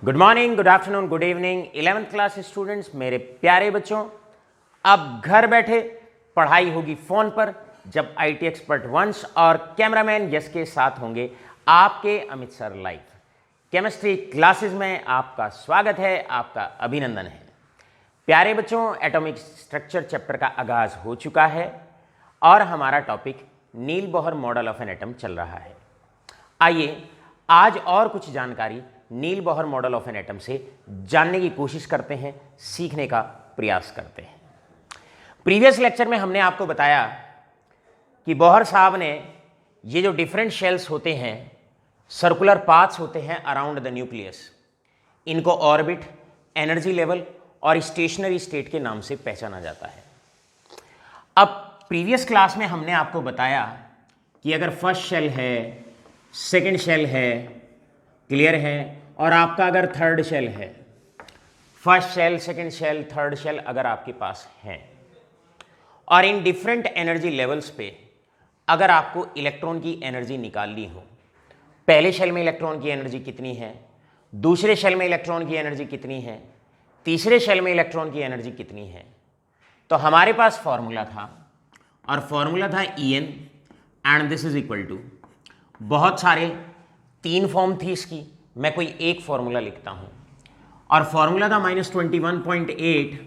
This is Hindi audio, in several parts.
Good morning, good afternoon, good evening 11th class students, मेरे प्यारे बच्चों। अब घर बैठे पढ़ाई होगी फ़ोन पर, जब आईटी एक्सपर्ट वंश और कैमरामैन यश के साथ होंगे आपके Amit sir live. Chemistry classes में आपका स्वागत है, आपका अभिनंदन है। प्यारे बच्चों, एटॉमिक स्ट्रक्चर चैप्टर का आगाज़ हो चुका है और हमारा topic Niels Bohr model of an atom चल रहा है। आइए आज और कुछ जानकारी Niels Bohr model of an atom से जानने की कोशिश करते हैं, सीखने का प्रयास करते हैं। प्रीवियस लेक्चर में हमने आपको बताया कि बोहर साहब ने ये जो डिफरेंट शेल्स होते हैं, सर्कुलर पाथ्स होते हैं अराउंड द न्यूक्लियस, इनको ऑर्बिट, एनर्जी लेवल और स्टेशनरी स्टेट के नाम से पहचाना जाता है। अब प्रीवियस क्लास में हमने आपको बताया कि अगर फर्स्ट शेल है, सेकेंड शेल है, क्लियर है, और आपका अगर थर्ड शेल है, first shell, second shell, third shell अगर आपके पास है, और इन डिफरेंट एनर्जी लेवल्स पे अगर आपको इलेक्ट्रॉन की एनर्जी निकालनी हो, पहले शेल में इलेक्ट्रॉन की एनर्जी कितनी है, दूसरे शेल में इलेक्ट्रॉन की एनर्जी कितनी है, तीसरे शेल में इलेक्ट्रॉन की एनर्जी कितनी है, तो हमारे पास फॉर्मूला था, और फॉर्मूला था En and this is equal to, बहुत सारे तीन फॉर्म थी इसकी, मैं कोई एक फॉर्मूला लिखता हूं, और फॉर्मूला था -21.8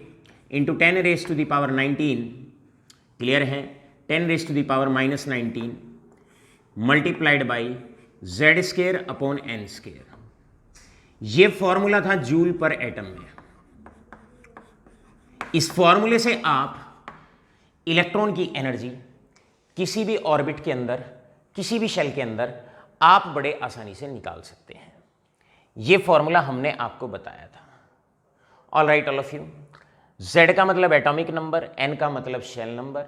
into 10 raise to the power 19, clear है, 10 raise to the power -19 multiplied by Z square upon n square. ये फॉर्मूला था जूल पर एटम में। इस फॉर्मूले से आप इलेक्ट्रॉन की एनर्जी किसी भी ऑर्बिट के अंदर, किसी भी शेल के अंदर आप बड़े आसानी से निकाल सकते हैं। ये फॉर्मूला हमने आपको बताया था। All right all of you. Z का मतलब एटॉमिक नंबर, N का मतलब शेल नंबर।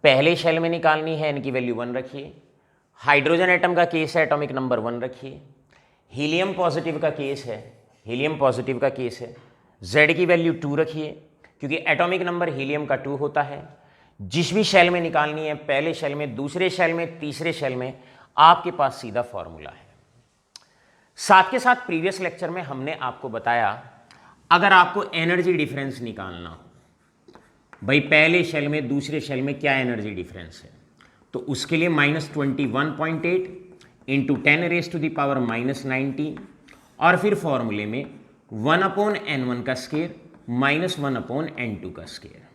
पहले शेल में निकालनी है, N की वैल्यू 1 रखिए। हाइड्रोजन एटम का केस है, एटॉमिक नंबर 1 रखिए। हीलियम पॉजिटिव का केस है, हीलियम पॉजिटिव का केस है, Z की वैल्यू 2 रखिए, क्योंकि एटॉमिक नंबर हीलियम का 2 होता है। जिस भी शेल में निकालनी है, पहले शेल में, दूसरे शेल में, तीसरे शेल में, आपके पास सीधा फॉर्मूला है। साथ के साथ प्रीवियस लेक्चर में हमने आपको बताया, अगर आपको एनर्जी डिफरेंस निकालना हो, भाई पहले शेल में दूसरे शेल में क्या एनर्जी डिफरेंस है, तो उसके लिए -21.8 into 10 raise to the power -19, और फिर फॉर्मूले में 1/n1 का स्केयर -1/n2 का स्केयर,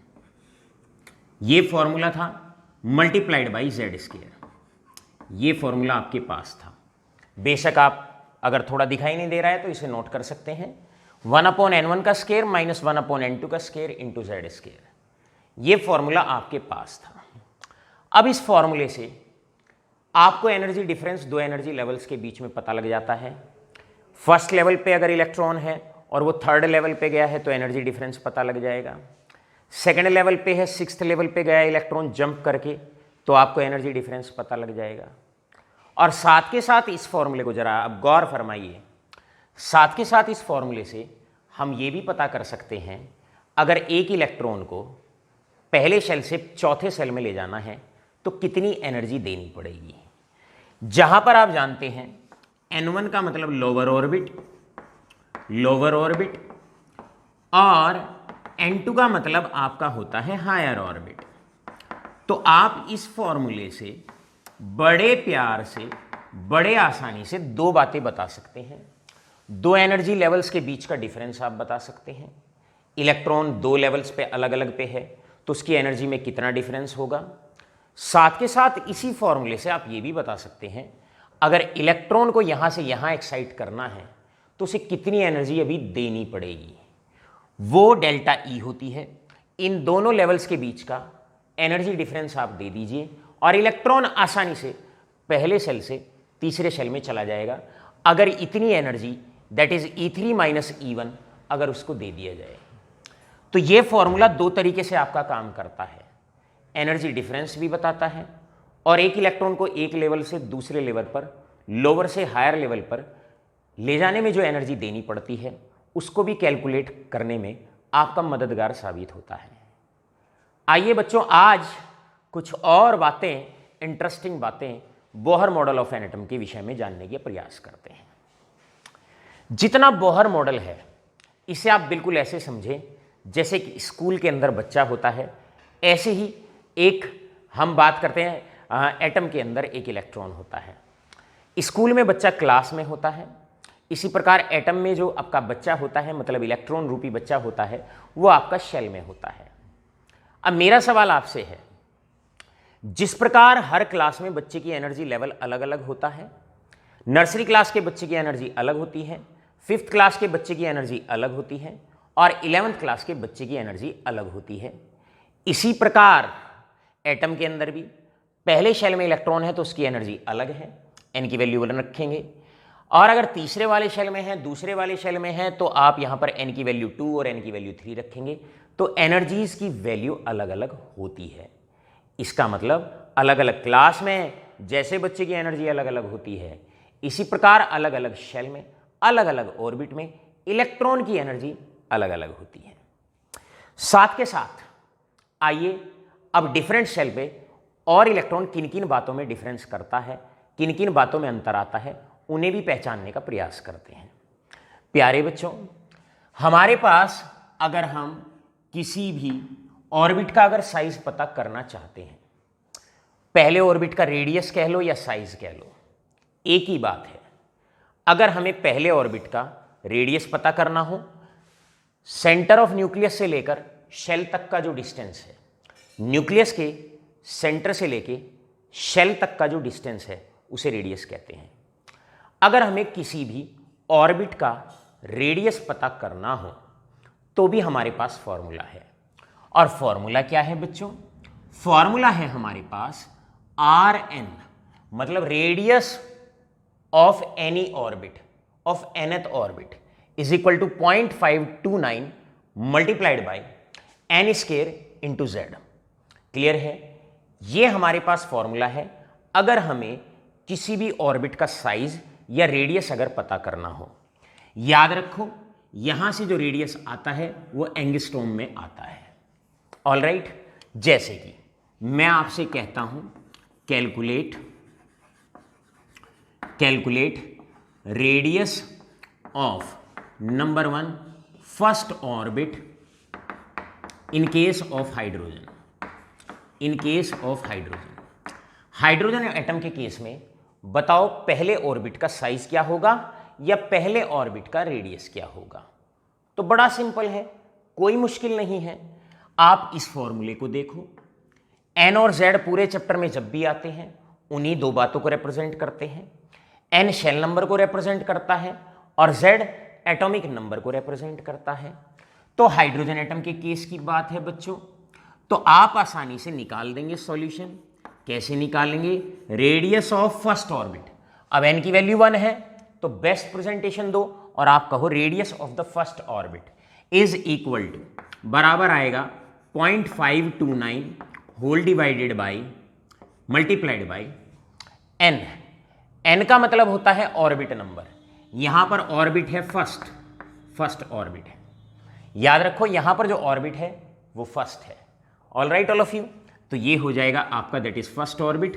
ये फॉर्मूला था, मल्टीप्लाइड बाई जेड स्केयर। ये फॉर्मूला आपके पास था। बेशक आप अगर थोड़ा दिखाई नहीं दे रहा है तो इसे नोट कर सकते हैं, 1/n1 का स्केयर -1/n2 का स्केयर इंटू जेड स्केयर। ये फॉर्मूला आपके पास था। अब इस फॉर्मूले से आपको एनर्जी डिफरेंस दो एनर्जी लेवल्स के बीच में पता लग जाता है। फर्स्ट लेवल पे अगर इलेक्ट्रॉन है और वो थर्ड लेवल पे गया है तो एनर्जी डिफरेंस पता लग जाएगा। सेकेंड लेवल पे है, सिक्स्थ लेवल पे गया इलेक्ट्रॉन जंप करके, तो आपको एनर्जी डिफरेंस पता लग जाएगा। और साथ के साथ इस फॉर्मूले को जरा अब गौर फरमाइए, साथ के साथ इस फॉर्मूले से हम ये भी पता कर सकते हैं, अगर एक इलेक्ट्रॉन को पहले शेल से चौथे शेल में ले जाना है तो कितनी एनर्जी देनी पड़ेगी। जहां पर आप जानते हैं n1 का मतलब लोअर ऑर्बिट, लोअर ऑर्बिट, और n2 का मतलब आपका होता है हायर ऑर्बिट। तो आप इस फॉर्मूले से बड़े प्यार से, बड़े आसानी से दो बातें बता सकते हैं। दो एनर्जी लेवल्स के बीच का डिफरेंस आप बता सकते हैं। इलेक्ट्रॉन दो लेवल्स पे अलग अलग पे है तो उसकी एनर्जी में कितना डिफरेंस होगा। साथ के साथ इसी फॉर्मूले से आप ये भी बता सकते हैं, अगर इलेक्ट्रॉन को यहां से यहां एक्साइट करना है तो उसे कितनी एनर्जी अभी देनी पड़ेगी। वो डेल्टा ई होती है। इन दोनों लेवल्स के बीच का एनर्जी डिफरेंस आप दे दीजिए और इलेक्ट्रॉन आसानी से पहले शेल से तीसरे शेल में चला जाएगा, अगर इतनी energy that is E3 minus E1 अगर उसको दे दिया जाए। तो ये फॉर्मूला दो तरीके से आपका काम करता है, एनर्जी डिफरेंस भी बताता है और एक इलेक्ट्रॉन को एक लेवल से दूसरे लेवल पर, लोअर से हायर लेवल पर ले जाने में जो एनर्जी देनी पड़ती है उसको भी कैलकुलेट करने में आपका मददगार साबित होता है। आइए बच्चों, आज कुछ और बातें, इंटरेस्टिंग बातें Bohr model of an atom के विषय में जानने के प्रयास करते हैं। जितना बोहर मॉडल है इसे आप बिल्कुल ऐसे समझें जैसे कि स्कूल के अंदर बच्चा होता है, ऐसे ही एक हम बात करते हैं एटम के अंदर एक इलेक्ट्रॉन होता है। स्कूल में बच्चा क्लास में होता है, इसी प्रकार एटम में जो आपका बच्चा होता है, मतलब इलेक्ट्रॉन रूपी बच्चा होता है, वो आपका शेल में होता है। अब मेरा सवाल आपसे है, जिस प्रकार हर क्लास में बच्चे की एनर्जी लेवल अलग अलग होता है, नर्सरी क्लास के बच्चे की एनर्जी अलग होती है, 5th क्लास के बच्चे की एनर्जी अलग होती है और 11th क्लास के बच्चे की एनर्जी अलग होती है, इसी प्रकार एटम के अंदर भी पहले शेल में इलेक्ट्रॉन है तो उसकी एनर्जी अलग है, एन की वैल्यू 1 रखेंगे, और अगर तीसरे वाले शेल में है, दूसरे वाले शेल में है, तो आप यहां पर एन की वैल्यू 2 और एन की वैल्यू 3 रखेंगे। तो एनर्जीज की वैल्यू अलग अलग होती है। इसका मतलब अलग अलग क्लास में जैसे बच्चे की एनर्जी अलग अलग होती है, इसी प्रकार अलग अलग शेल में अलग अलग ऑर्बिट में इलेक्ट्रॉन की एनर्जी अलग अलग होती है। साथ के साथ आइए अब डिफरेंट शेल पे और इलेक्ट्रॉन किन किन बातों में डिफरेंस करता है, किन किन बातों में अंतर आता है, उन्हें भी पहचानने का प्रयास करते हैं। प्यारे बच्चों, हमारे पास अगर हम किसी भी ऑर्बिट का अगर साइज पता करना चाहते हैं, पहले ऑर्बिट का रेडियस कह लो या साइज कह लो, एक ही बात है। अगर हमें पहले ऑर्बिट का रेडियस पता करना हो, सेंटर ऑफ न्यूक्लियस से लेकर शेल तक का जो डिस्टेंस है, न्यूक्लियस के सेंटर से लेके शेल तक का जो डिस्टेंस है, उसे रेडियस कहते हैं। अगर हमें किसी भी ऑर्बिट का रेडियस पता करना हो तो भी हमारे पास फॉर्मूला है, और फॉर्मूला क्या है बच्चों? फॉर्मूला है हमारे पास Rn, मतलब radius of any orbit of nth orbit is equal to 0.529 multiplied by n square into z। Clear है? ये हमारे पास फॉर्मूला है अगर हमें किसी भी ऑर्बिट का साइज या रेडियस अगर पता करना हो। याद रखो, यहां से जो रेडियस आता है वो एंगस्ट्रॉम में आता है। ऑलराइट, जैसे कि मैं आपसे कहता हूं calculate radius of number 1 first orbit in case of hydrogen. In case of hydrogen atom के केस में बताओ पहले ऑर्बिट का साइज क्या होगा या पहले ऑर्बिट का रेडियस क्या होगा? तो बड़ा सिंपल है, कोई मुश्किल नहीं है। आप इस फॉर्मूले को देखो, n और z पूरे चैप्टर में जब भी आते हैं उन्हीं दो बातों को रिप्रेजेंट करते हैं। n शेल नंबर को रिप्रेजेंट करता है और z एटॉमिक नंबर को रिप्रेजेंट करता है। तो हाइड्रोजन एटम के केस की बात है बच्चों, तो आप आसानी से निकाल देंगे सॉल्यूशन। कैसे निकालेंगे? रेडियस ऑफ फर्स्ट ऑर्बिट, अब n की वैल्यू 1 है तो बेस्ट प्रेजेंटेशन दो और आप कहो radius of the first orbit is equal to बराबर आएगा 0.529 whole divided by multiplied by n। n का मतलब होता है ऑर्बिट नंबर, यहां पर ऑर्बिट है फर्स्ट ऑर्बिट है। याद रखो यहां पर जो ऑर्बिट है वो फर्स्ट है। All right all of you, तो ये हो जाएगा आपका that is first orbit.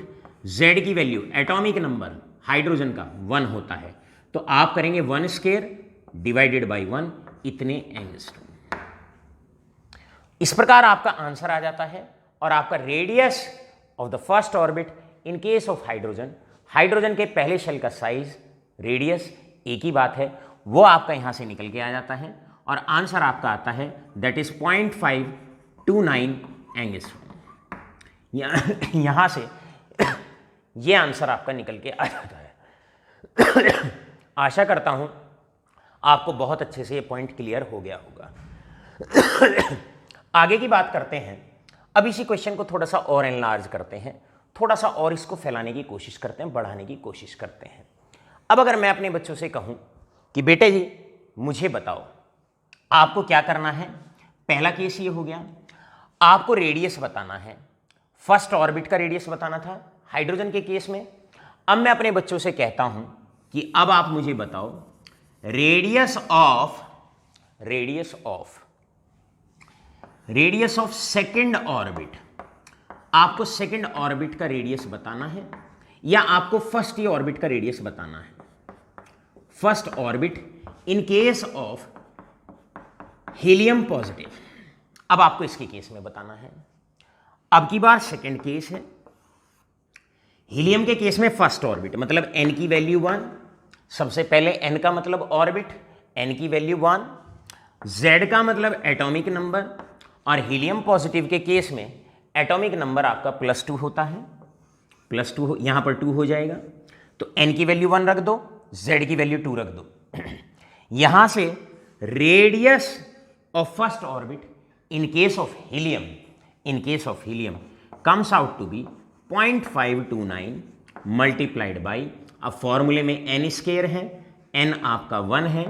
z की वैल्यू एटॉमिक नंबर हाइड्रोजन का 1 होता है, तो आप करेंगे 1 स्क्वायर डिवाइडेड बाई 1, इतने एंगस्ट्रॉम। इस प्रकार आपका आंसर आ जाता है और आपका radius of the first orbit in case of hydrogen के पहले शेल का साइज रेडियस एक ही बात है, वो आपका यहां से निकल के आ जाता है और आंसर आपका आता है दैट इज 0.529 एंगस्ट्रॉम। यहां से ये आंसर आपका निकल के आ जाता है। आशा करता हूं आपको बहुत अच्छे से ये पॉइंट क्लियर हो गया होगा। आगे की बात करते हैं। अब इसी क्वेश्चन को थोड़ा सा और एनलार्ज करते हैं, थोड़ा सा और इसको फैलाने की कोशिश करते हैं, बढ़ाने की कोशिश करते हैं। अब अगर मैं अपने बच्चों से कहूं कि बेटे जी मुझे बताओ आपको क्या करना है, पहला केस ये हो गया, आपको रेडियस बताना है, फर्स्ट ऑर्बिट का रेडियस बताना था हाइड्रोजन के केस में। अब मैं अपने बच्चों से कहता हूं कि अब आप मुझे बताओ रेडियस ऑफ सेकंड ऑर्बिट। आपको सेकंड ऑर्बिट का रेडियस बताना है या आपको फर्स्ट ऑर्बिट का रेडियस बताना है? First orbit in case of helium positive. अब आपको इसके केस में बताना है। अब की बार सेकंड केस है। हीलियम के केस में फर्स्ट ऑर्बिट मतलब n की वैल्यू 1, सबसे पहले n का मतलब ऑर्बिट, n की वैल्यू 1, z का मतलब एटॉमिक नंबर, और हीलियम पॉजिटिव के केस में एटॉमिक नंबर आपका +2 होता है, +2 यहां पर 2 हो जाएगा। तो n की वैल्यू 1 रख दो, z की वैल्यू 2 रख दो। यहां से radius of first orbit in case of helium comes out to be 0.529 multiplied by, अब फॉर्मूले में n स्केयर है, n आपका 1 है,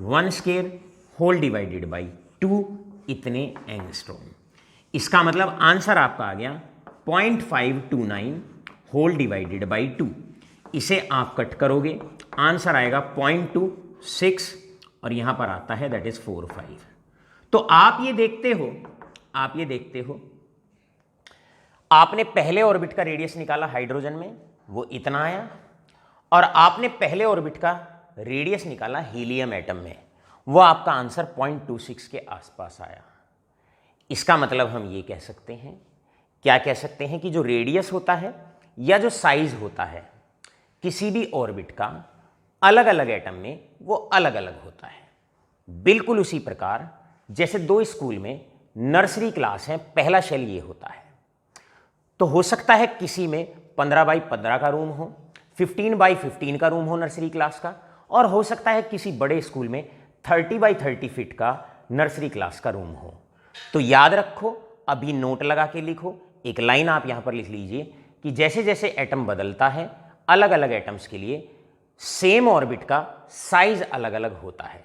1 स्केयर होल डिवाइडेड बाई 2, इतने एंगस्ट्रॉम। इसका मतलब आंसर आपका आ गया 0.529 होल डिवाइडेड बाई 2। इसे आप कट करोगे, आंसर आएगा 0.26 और यहां पर आता है दैट इज 45। तो आप ये देखते हो आपने पहले ऑर्बिट का रेडियस निकाला हाइड्रोजन में, वो इतना आया, और आपने पहले ऑर्बिट का रेडियस निकाला हीलियम एटम में, वो आपका आंसर 0.26 के आसपास आया। इसका मतलब हम ये कह सकते हैं, क्या कह सकते हैं कि जो रेडियस होता है या जो साइज होता है किसी भी ऑर्बिट का अलग अलग एटम में वो अलग अलग होता है। बिल्कुल उसी प्रकार जैसे 2 स्कूल में नर्सरी क्लास है, पहला शेल ये होता है, तो हो सकता है किसी में 15 बाई 15 का रूम हो, 15 बाई 15 का रूम हो नर्सरी क्लास का, और हो सकता है किसी बड़े स्कूल में 30 बाई 30 फीट का नर्सरी क्लास का रूम हो। तो याद रखो, अभी नोट लगा के लिखो, एक लाइन आप यहां पर लिख लीजिए कि जैसे जैसे एटम बदलता है अलग अलग एटम्स के लिए सेम ऑर्बिट का साइज अलग अलग होता है।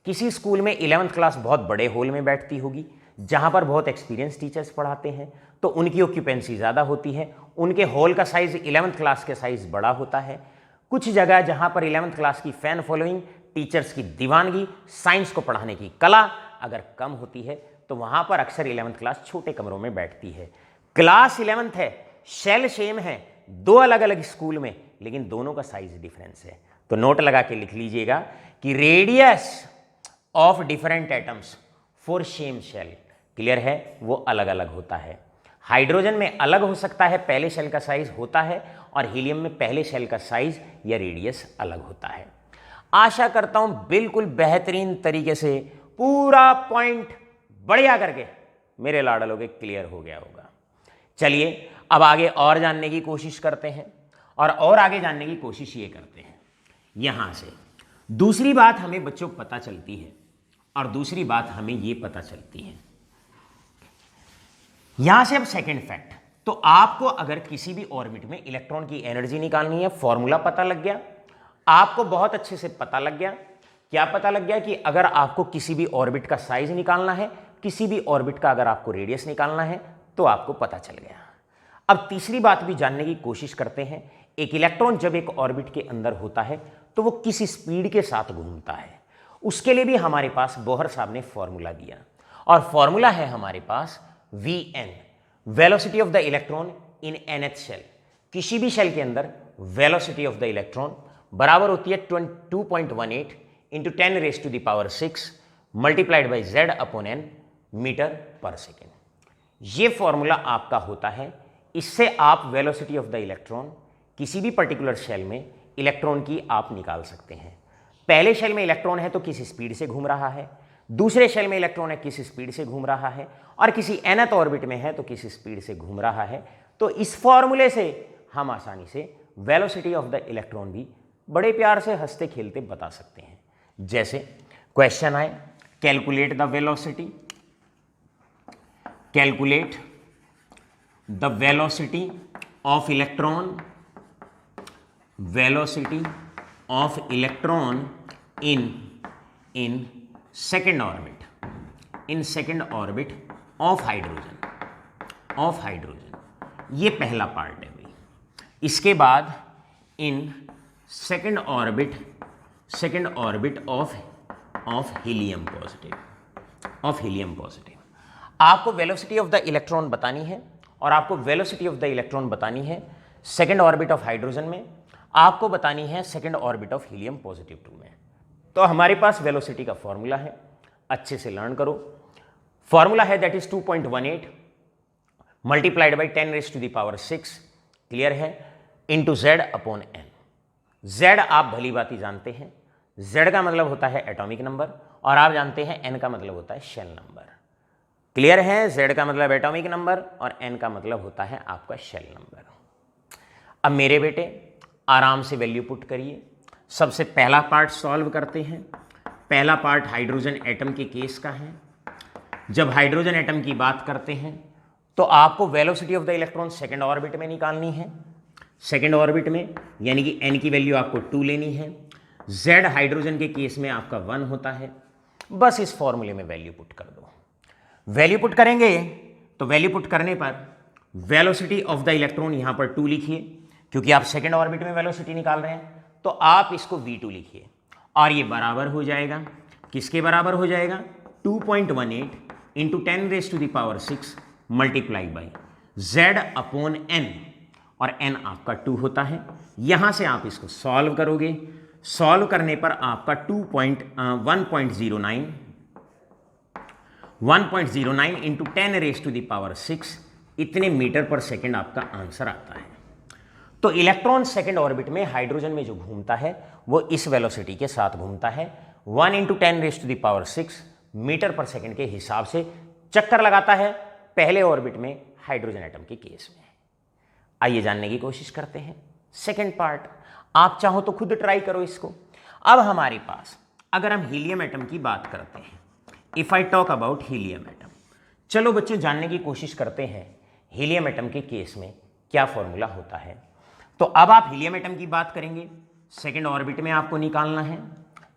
किसी स्कूल में 11th क्लास बहुत बड़े हॉल में बैठती होगी जहां पर बहुत एक्सपीरियंस टीचर्स पढ़ाते हैं, तो उनकी ऑक्यूपेंसी ज़्यादा होती है, उनके हॉल का साइज 11th क्लास के साइज बड़ा होता है। कुछ जगह जहां पर 11th क्लास की फैन फॉलोइंग, टीचर्स की दीवानगी, साइंस को पढ़ाने की कला अगर कम होती है तो वहां पर अक्सर 11th क्लास छोटे कमरों में बैठती है। क्लास 11th है, शेल सेम है, 2 अलग अलग स्कूल में, लेकिन दोनों का साइज डिफरेंस है। तो नोट लगा के लिख लीजिएगा कि radius of different atoms for same shell, clear है, वो अलग अलग होता है। हाइड्रोजन में अलग हो सकता है, पहले शेल का साइज होता है, और हीलियम में पहले शेल का साइज या रेडियस अलग होता है। आशा करता हूं बिल्कुल बेहतरीन तरीके से पूरा पॉइंट बढ़िया करके मेरे लाडलों के क्लियर हो गया होगा। चलिए अब आगे और जानने की कोशिश करते हैं, और आगे जानने की कोशिश ये करते हैं। यहां से दूसरी बात हमें बच्चों पता चलती है, और दूसरी बात हमें ये पता चलती है, यहां से अब सेकंड फैक्ट। तो आपको अगर किसी भी ऑर्बिट में इलेक्ट्रॉन की एनर्जी निकालनी है, फॉर्मूला पता लग गया, आपको बहुत अच्छे से पता लग गया। क्या पता लग गया कि अगर आपको किसी भी ऑर्बिट का साइज निकालना है, किसी भी ऑर्बिट का अगर आपको रेडियस निकालना है, तो आपको पता चल गया। अब तीसरी बात भी जानने की कोशिश करते हैं। एक इलेक्ट्रॉन जब एक ऑर्बिट के अंदर होता है तो वो किस स्पीड के साथ घूमता है, उसके लिए भी हमारे पास बोहर साहब ने फॉर्मूला दिया, और फॉर्मूला है हमारे पास Vn, velocity of the electron in nth shell. किसी भी शेल के अंदर वेलोसिटी ऑफ द इलेक्ट्रॉन बराबर होती है 2.18 into 10⁻⁶ multiplied by Z/n metre पर सेकेंड। ये फॉर्मूला आपका होता है, इससे आप वेलोसिटी ऑफ द इलेक्ट्रॉन किसी भी पर्टिकुलर शेल में इलेक्ट्रॉन की आप निकाल सकते हैं। पहले शेल में इलेक्ट्रॉन है तो किस स्पीड से घूम रहा है, दूसरे शेल में इलेक्ट्रॉन है किस स्पीड से घूम रहा है, और किसी nth ऑर्बिट में है तो किस स्पीड से घूम रहा है। तो इस फॉर्मूले से हम आसानी से वेलोसिटी ऑफ द इलेक्ट्रॉन भी बड़े प्यार से हंसते खेलते बता सकते हैं। जैसे क्वेश्चन आए, calculate the velocity, calculate the velocity of electron, velocity of electron in second orbit, in second orbit of hydrogen, ये पहला पार्ट है भाई। इसके बाद in second orbit of helium positive, आपको वेलोसिटी ऑफ द इलेक्ट्रॉन बतानी है, और आपको वेलोसिटी ऑफ द इलेक्ट्रॉन बतानी है सेकेंड ऑर्बिट ऑफ हाइड्रोजन में, आपको बतानी है second orbit of helium positive 2 में। तो हमारे पास वेलोसिटी का फॉर्मूला है, अच्छे से लर्न करो। फॉर्मूला है that is 2.18 multiplied by 10⁻⁶, clear है, into Z upon n। Z आप भली बात ही जानते हैं, Z का मतलब होता है एटॉमिक नंबर, और आप जानते हैं n का मतलब होता है शेल नंबर। क्लियर है, Z का मतलब एटॉमिक नंबर और n का मतलब होता है आपका शेल नंबर। अब मेरे बेटे आराम से वैल्यू पुट करिए। सबसे पहला पार्ट सॉल्व करते हैं। पहला पार्ट हाइड्रोजन एटम के केस का है। जब हाइड्रोजन एटम की बात करते हैं तो आपको velocity of the electron second orbit में निकालनी है। सेकंड ऑर्बिट में यानी कि n की वैल्यू आपको 2 लेनी है। Z हाइड्रोजन के केस में आपका 1 होता है। बस इस फॉर्मूले में वैल्यू पुट कर दो। वैल्यू पुट करेंगे तो वैल्यू पुट करने पर वेलोसिटी ऑफ द इलेक्ट्रॉन यहां पर 2 लिखिए, क्योंकि आप सेकंड ऑर्बिट में वेलोसिटी निकाल रहे हैं, तो आप इसको v2 लिखिए और ये बराबर हो जाएगा, किसके बराबर हो जाएगा, 2.18 into 10⁻⁶ multiply by Z upon n, और n आपका 2 होता है। यहां से आप इसको सॉल्व करोगे, सॉल्व करने पर आपका 1.09 इंटू 10⁻⁶ इतने मीटर पर सेकेंड आपका आंसर आता है। तो इलेक्ट्रॉन सेकेंड ऑर्बिट में हाइड्रोजन में जो घूमता है वो इस वेलोसिटी के साथ घूमता है, 1 इंटू 10⁻⁶ मीटर पर सेकेंड के हिसाब से चक्कर लगाता है पहले ऑर्बिट में हाइड्रोजन एटम के केस में। आइए जानने की कोशिश करते हैं सेकेंड पार्ट। आप चाहो तो खुद ट्राई करो इसको। अब हमारे पास अगर हम हीलियम एटम की बात करते हैं, if I talk about helium atom, चलो बच्चों जानने की कोशिश करते हैं हीलियम एटम के केस में क्या फॉर्मूला होता है। तो अब आप हीलियम एटम की बात करेंगे, सेकेंड ऑर्बिट में आपको निकालना है।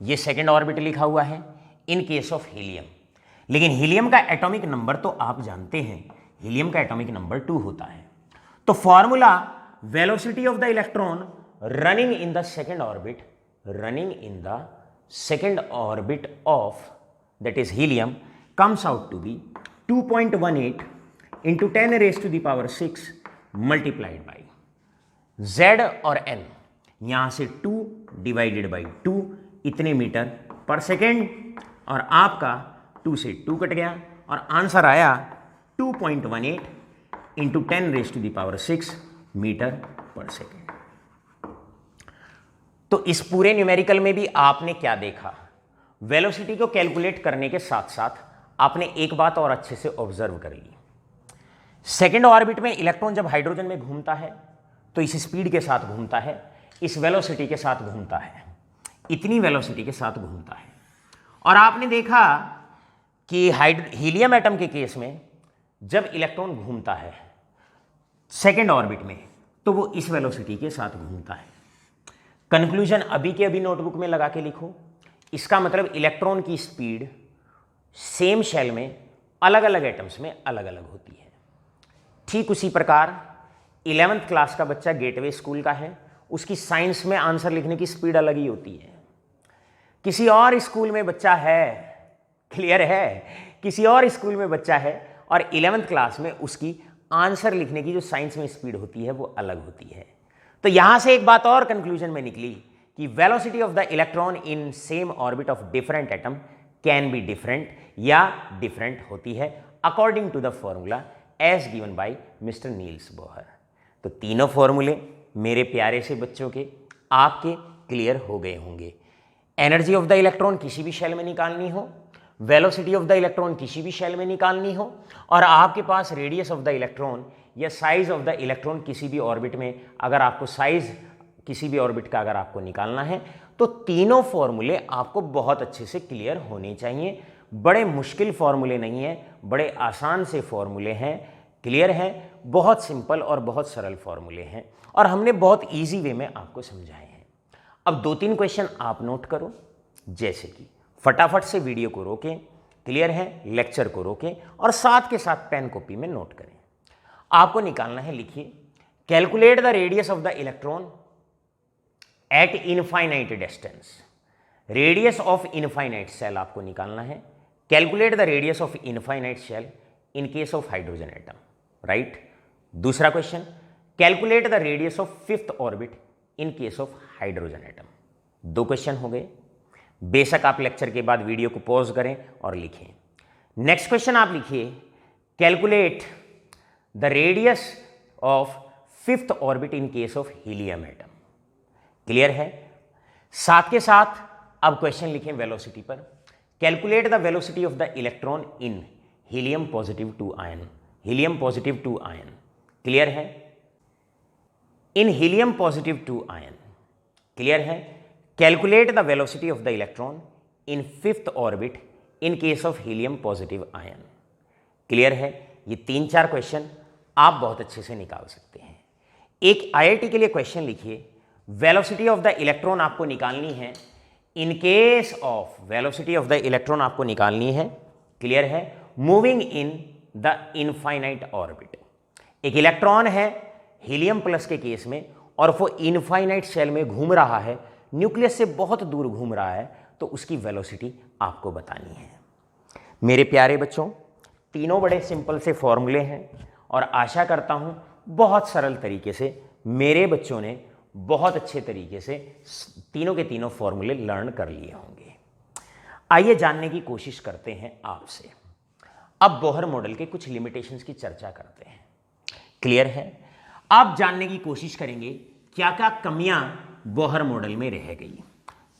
ये सेकेंड ऑर्बिट लिखा हुआ है इन केस ऑफ हीलियम, लेकिन हीलियम का एटॉमिक नंबर तो आप जानते हैं, हीलियम का एटॉमिक नंबर 2 होता है। तो formula velocity of the electron running in the second orbit of that is helium comes out to be 2.18 into 10⁻⁶ multiplied by Z और n, यहां से 2 डिवाइडेड बाई 2 इतने मीटर पर सेकेंड, और आपका 2 से 2 कट गया और आंसर आया 2.18 इंटू 10⁻⁶ मीटर पर सेकेंड। तो इस पूरे न्यूमेरिकल में भी आपने क्या देखा, वेलोसिटी को कैलकुलेट करने के साथ साथ आपने एक बात और अच्छे से ऑब्जर्व कर ली। सेकेंड ऑर्बिट में इलेक्ट्रॉन जब हाइड्रोजन में घूमता है तो इस स्पीड के साथ घूमता है, इस वेलोसिटी के साथ घूमता है, इतनी वेलोसिटी के साथ घूमता है। और आपने देखा कि हीलियम एटम के केस में जब इलेक्ट्रॉन घूमता है सेकेंड ऑर्बिट में तो वो इस वेलोसिटी के साथ घूमता है। कंक्लूजन अभी के अभी नोटबुक में लगा के लिखो। इसका मतलब इलेक्ट्रॉन की स्पीड सेम शेल में अलग अलग एटम्स में अलग अलग होती है। ठीक उसी प्रकार 11th क्लास का बच्चा गेटवे स्कूल का है, उसकी साइंस में आंसर लिखने की स्पीड अलग ही होती है। किसी और स्कूल में बच्चा है, क्लियर है, किसी और स्कूल में बच्चा है और 11th क्लास में उसकी आंसर लिखने की जो साइंस में स्पीड होती है वो अलग होती है। तो यहां से एक बात और कंक्लूजन में निकली कि velocity of the electron in same orbit of different atom can be different या डिफरेंट होती है according to the formula as given by mister Niels Bohr. तो तीनों फॉर्मूले मेरे प्यारे से बच्चों के आपके क्लियर हो गए होंगे। एनर्जी ऑफ द इलेक्ट्रॉन किसी भी शेल में निकालनी हो, वेलोसिटी ऑफ द इलेक्ट्रॉन किसी भी शेल में निकालनी हो, और आपके पास रेडियस ऑफ द इलेक्ट्रॉन या साइज ऑफ द इलेक्ट्रॉन किसी भी ऑर्बिट में, अगर आपको साइज किसी भी ऑर्बिट का अगर आपको निकालना है तो तीनों फॉर्मूले आपको बहुत अच्छे से क्लियर होने चाहिए। बड़े मुश्किल फॉर्मूले नहीं है, बड़े आसान से फॉर्मूले हैं, क्लियर है, बहुत सिंपल और बहुत सरल फॉर्मूले हैं और हमने बहुत इजी वे में आपको समझाए हैं। अब 2-3 क्वेश्चन आप नोट करो, जैसे कि फटाफट से वीडियो को रोकें, क्लियर है, लेक्चर को रोकें और साथ के साथ पेन कॉपी में नोट करें। आपको निकालना है, लिखिए, calculate the radius of the electron at infinite distance. Radius of infinite cell आपको निकालना है। Calculate the radius of infinite cell in case of hydrogen atom, right. दूसरा question, calculate the radius of 5th orbit in case of hydrogen atom. 2 question हो गए। बेशक आप लेक्चर के बाद वीडियो को पॉज करें और लिखें। नेक्स्ट क्वेश्चन आप लिखिए, calculate the radius of fifth orbit in case of helium atom. Clear है? साथ के साथ अब क्वेश्चन लिखें वेलोसिटी पर। Calculate the velocity of the electron in helium positive 2 ion. Helium positive 2 ion. Clear है? इन हीलियम पॉजिटिव 2 आयन। क्लियर है? Calculate the velocity of the electron in fifth orbit in case of helium positive ion. Clear है? ये 3-4 क्वेश्चन आप बहुत अच्छे से निकाल सकते हैं। एक आईआईटी के लिए क्वेश्चन लिखिए, वेलोसिटी ऑफ द इलेक्ट्रॉन आपको निकालनी है इन case of, velocity of the electron आपको निकालनी है, क्लियर है, moving in the infinite orbit. एक इलेक्ट्रॉन है हीलियम प्लस के केस में और वो इनफाइनाइट शेल में घूम रहा है, न्यूक्लियस से बहुत दूर घूम रहा है, तो उसकी वेलोसिटी आपको बतानी है। मेरे प्यारे बच्चों, तीनों बड़े सिंपल से फॉर्मूले हैं और आशा करता हूं बहुत सरल तरीके से मेरे बच्चों ने बहुत अच्छे तरीके से तीनों के तीनों फॉर्मूले लर्न कर लिए होंगे। आइए जानने की कोशिश करते हैं आपसे। अब बोहर मॉडल के कुछ लिमिटेशंस की चर्चा करते हैं। क्लियर है? आप जानने की कोशिश करेंगे क्या क्या कमियां बोहर मॉडल में रह गई।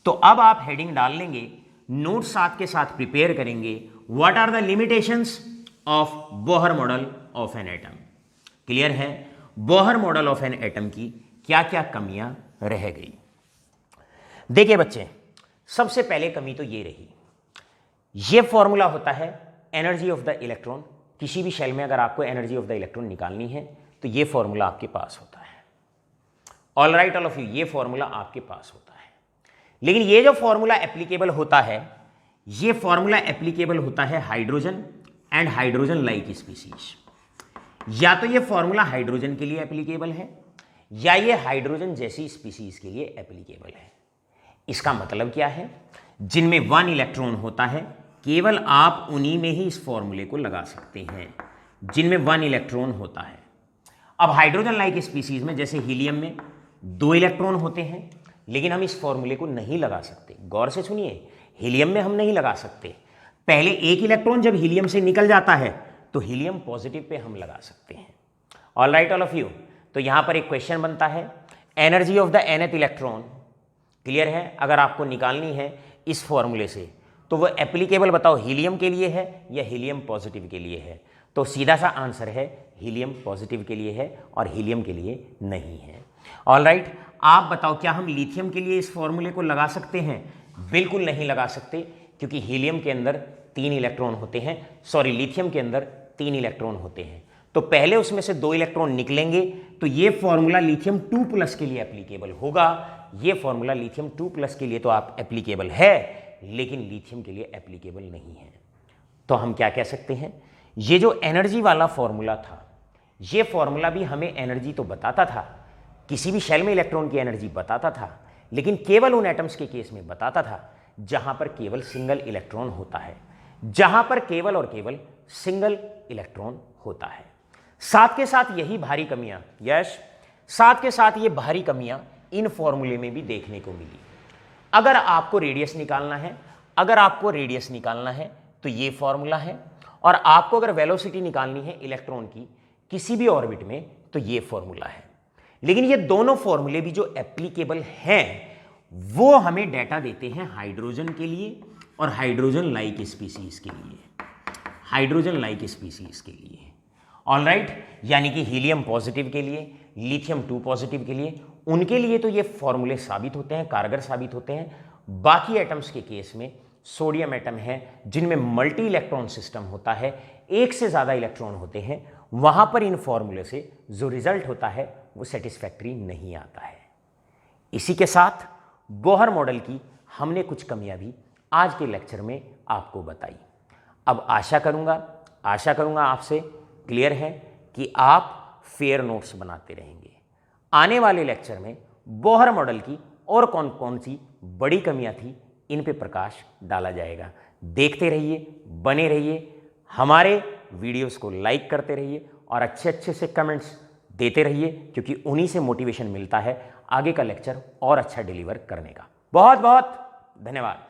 तो अब आप हेडिंग डाल लेंगे, नोट साथ के साथ प्रिपेयर करेंगे, what are the limitations of Bohr model of an atom. Clear है? Bohr model of an atom की क्या क्या कमियां रह गई। देखिए बच्चे, सबसे पहले कमी तो ये रही, ये फॉर्मूला होता है एनर्जी ऑफ द इलेक्ट्रॉन। किसी भी शेल में अगर आपको एनर्जी ऑफ द इलेक्ट्रॉन निकालनी है तो ये फॉर्मूला आपके पास होता है। All right all of you, ये फॉर्मूला आपके पास होता है। लेकिन ये जो फॉर्मूला एप्लीकेबल होता है, ये फॉर्मूला एप्लीकेबल होता है hydrogen and hydrogen like species. या तो ये फॉर्मूला हाइड्रोजन के लिए एप्लीकेबल है या ये हाइड्रोजन जैसी स्पीसीज के लिए एप्लीकेबल है। इसका मतलब क्या है? जिनमें 1 इलेक्ट्रॉन होता है केवल आप उन्हीं में ही इस फॉर्मूले को लगा सकते हैं, जिनमें 1 इलेक्ट्रॉन होता है। अब हाइड्रोजन लाइक स्पीसीज में जैसे हीलियम में 2 इलेक्ट्रॉन होते हैं, लेकिन हम इस फॉर्मूले को नहीं लगा सकते। गौर से सुनिए, हीलियम में हम नहीं लगा सकते। पहले 1 इलेक्ट्रॉन जब हीलियम से निकल जाता है तो हीलियम पॉजिटिव पे हम लगा सकते हैं। All right all of you, तो यहां पर एक क्वेश्चन बनता है, energy of the nth electron. Clear है? अगर आपको निकालनी है इस फॉर्मूले से तो वो एप्लीकेबल बताओ हीलियम के लिए है या हीलियम पॉजिटिव के लिए है? तो सीधा सा आंसर है हीलियम पॉजिटिव के लिए है और हीलियम के लिए नहीं है। ऑल राइट, आप बताओ क्या हम लिथियम के लिए इस फॉर्मूले को लगा सकते हैं? बिल्कुल नहीं लगा सकते, क्योंकि हीलियम के अंदर 3 इलेक्ट्रॉन होते हैं, सॉरी लिथियम के अंदर 3 इलेक्ट्रॉन होते हैं। तो पहले उसमें से 2 इलेक्ट्रॉन निकलेंगे तो ये फॉर्मूला लिथियम 2+ के लिए एप्लीकेबल होगा। ये फॉर्मूला लिथियम 2+ के लिए तो आप एप्लीकेबल है, लेकिन लिथियम के लिए एप्लीकेबल नहीं है। तो हम क्या कह सकते हैं, ये जो एनर्जी वाला फॉर्मूला था, ये फॉर्मूला भी हमें एनर्जी तो बताता था, किसी भी शेल में इलेक्ट्रॉन की एनर्जी बताता था, लेकिन केवल उन एटम्स के केस में बताता था जहां पर केवल सिंगल इलेक्ट्रॉन होता है, जहां पर केवल और केवल सिंगल इलेक्ट्रॉन होता है। साथ के साथ यही भारी कमियां, यश, साथ के साथ ये भारी कमियां इन फॉर्मूले में भी देखने को मिली। अगर आपको रेडियस निकालना है, अगर आपको रेडियस निकालना है तो ये फॉर्मूला है, और आपको अगर वेलोसिटी निकालनी है इलेक्ट्रॉन की किसी भी ऑर्बिट में तो ये फॉर्मूला है। लेकिन ये दोनों फॉर्मूले भी जो एप्लीकेबल हैं वो हमें डेटा देते हैं हाइड्रोजन के लिए और हाइड्रोजन लाइक स्पीसीज के लिए, हाइड्रोजन लाइक स्पीसीज के लिए। ऑल राइट, यानी कि हीलियम पॉजिटिव के लिए, लिथियम 2+ के लिए, उनके लिए तो ये फॉर्मूले साबित होते हैं, कारगर साबित होते हैं। बाकी एटम्स के केस में, सोडियम एटम है जिनमें मल्टी इलेक्ट्रॉन सिस्टम होता है, एक से ज़्यादा इलेक्ट्रॉन होते हैं, वहाँ पर इन फॉर्मूले से जो रिजल्ट होता है वो सेटिस्फैक्ट्री नहीं आता है। इसी के साथ बोहर मॉडल की हमने कुछ कमियां भी आज के लेक्चर में आपको बताई। अब आशा करूंगा आपसे क्लियर है कि आप फेयर नोट्स बनाते रहेंगे। आने वाले लेक्चर में बोहर मॉडल की और कौन कौन सी बड़ी कमियां थी इन पे प्रकाश डाला जाएगा। देखते रहिए, बने रहिए, हमारे वीडियोस को लाइक करते रहिए और अच्छे अच्छे से कमेंट्स देते रहिए, क्योंकि उन्हीं से मोटिवेशन मिलता है आगे का लेक्चर और अच्छा डिलीवर करने का। बहुत बहुत धन्यवाद।